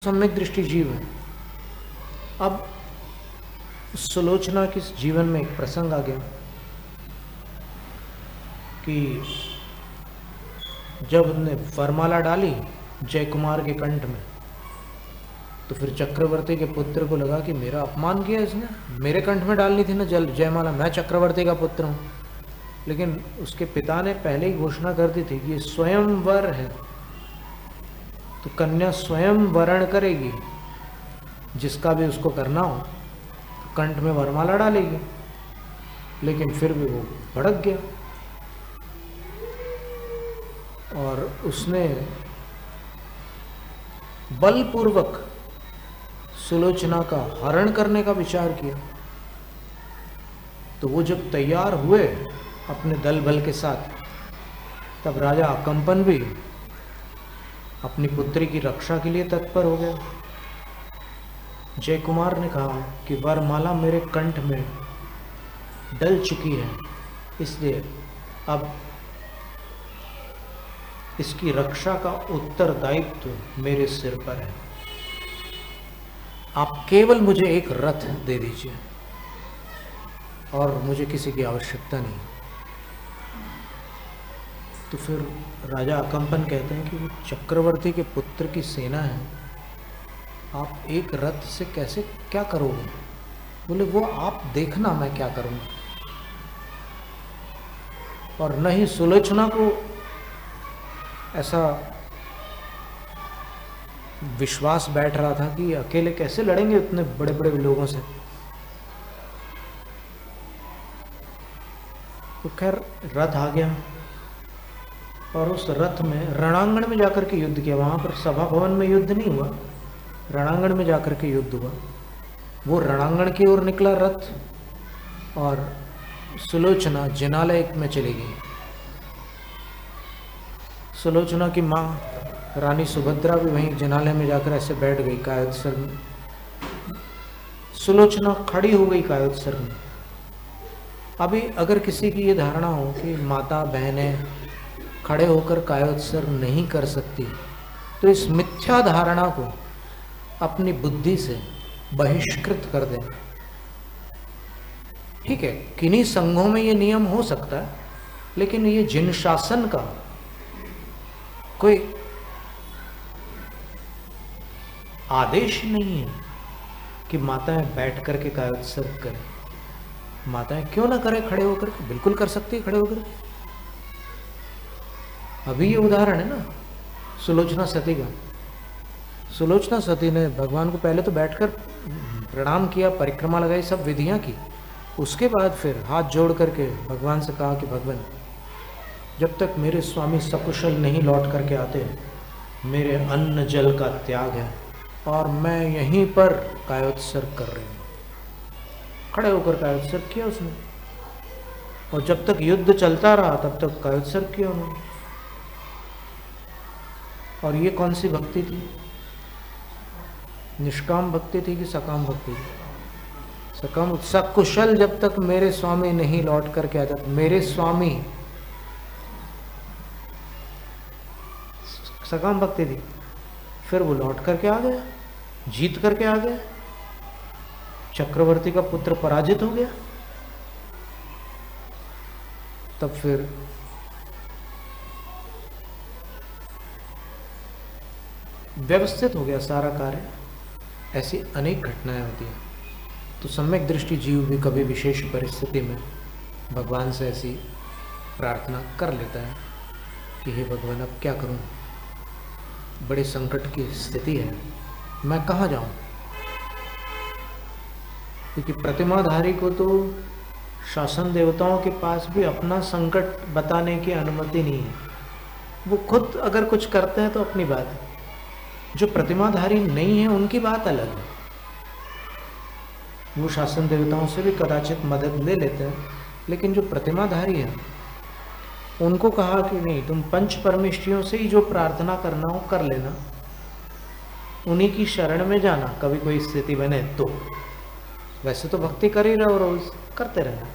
सम्यक दृष्टि जीव है। अब सुलोचना के जीवन में एक प्रसंग आ गया कि जब उन्होंने वरमाला डाली जयकुमार के कंठ में, तो फिर चक्रवर्ती के पुत्र को लगा कि मेरा अपमान किया इसने, मेरे कंठ में डालनी थी ना जयमाला, मैं चक्रवर्ती का पुत्र हूँ। लेकिन उसके पिता ने पहले ही घोषणा कर दी थी कि ये स्वयंवर है, तो कन्या स्वयं वरण करेगी, जिसका भी उसको करना हो तो कंठ में वरमाला डालेगी। लेकिन फिर भी वो भड़क गया और उसने बलपूर्वक सुलोचना का हरण करने का विचार किया। तो वो जब तैयार हुए अपने दल बल के साथ, तब राजा अकंपन भी अपनी पुत्री की रक्षा के लिए तत्पर हो गया। जयकुमार ने कहा कि वरमाला मेरे कंठ में डल चुकी है, इसलिए अब इसकी रक्षा का उत्तरदायित्व मेरे सिर पर है। आप केवल मुझे एक रथ दे दीजिए और मुझे किसी की आवश्यकता नहीं। तो फिर राजा अकंपन कहते हैं कि वो चक्रवर्ती के पुत्र की सेना है, आप एक रथ से कैसे क्या करोगे? बोले वो आप देखना मैं क्या करूँगा। और न ही सुलोचना को ऐसा विश्वास बैठ रहा था कि अकेले कैसे लड़ेंगे इतने बड़े बड़े लोगों से। तो खैर रथ आ गया और उस रथ में रणांगण में जाकर के युद्ध किया। वहाँ पर सभा भवन में युद्ध नहीं हुआ, रणांगण में जाकर के युद्ध हुआ। वो रणांगण की ओर निकला रथ और सुलोचना जिनालय में चली गई। सुलोचना की माँ रानी सुभद्रा भी वहीं जिनालय में जाकर ऐसे बैठ गई कायोत्सर्ग में। सुलोचना खड़ी हो गई कायोत्सर्ग में। अभी अगर किसी की ये धारणा हो कि माता बहनें खड़े होकर कायोत्सर्ग नहीं कर सकती, तो इस मिथ्या धारणा को अपनी बुद्धि से बहिष्कृत कर दें। ठीक है, किन्हीं संघों में ये नियम हो सकता है, लेकिन ये जिन शासन का कोई आदेश नहीं है कि माताएं बैठ करके कायोत्सर्ग करें। माताएं क्यों ना करें खड़े होकर के, बिल्कुल कर सकती है खड़े होकर। अभी ये उदाहरण है ना सुलोचना सती का। सुलोचना सती ने भगवान को पहले तो बैठकर प्रणाम किया, परिक्रमा लगाई, सब विधियां की। उसके बाद फिर हाथ जोड़ करके भगवान से कहा कि भगवान, जब तक मेरे स्वामी सकुशल नहीं लौट करके आते, मेरे अन्न जल का त्याग है और मैं यहीं पर कायोत्सर्ग कर रही हूँ। खड़े होकर कायोत्सर्ग किया उसने, और जब तक युद्ध चलता रहा तब तक कायोत्सर्ग किया उन्होंने। और ये कौन सी भक्ति थी? निष्काम भक्ति थी कि सकाम भक्ति थी? सकाम। सकुशल जब तक मेरे स्वामी नहीं लौट करके आते, मेरे स्वामी सकाम भक्ति थी। फिर वो लौट करके आ गया, जीत करके आ गया, चक्रवर्ती का पुत्र पराजित हो गया। तब फिर व्यवस्थित हो गया सारा कार्य। ऐसी अनेक घटनाएं होती हैं। तो सम्यक दृष्टि जीव भी कभी विशेष परिस्थिति में भगवान से ऐसी प्रार्थना कर लेता है कि हे भगवान, अब क्या करूं, बड़े संकट की स्थिति है, मैं कहाँ जाऊं? क्योंकि प्रतिमाधारी को तो शासन देवताओं के पास भी अपना संकट बताने की अनुमति नहीं है। वो खुद अगर कुछ करते हैं तो अपनी बात है, जो प्रतिमाधारी नहीं है उनकी बात अलग है। वो शासन देवताओं से भी कदाचित मदद ले लेते हैं, लेकिन जो प्रतिमाधारी है उनको कहा कि नहीं, तुम पंच परमेष्ठियों से ही जो प्रार्थना करना हो कर लेना, उन्हीं की शरण में जाना, कभी कोई स्थिति बने तो। वैसे तो भक्ति कर ही रहो, रोज करते रहना।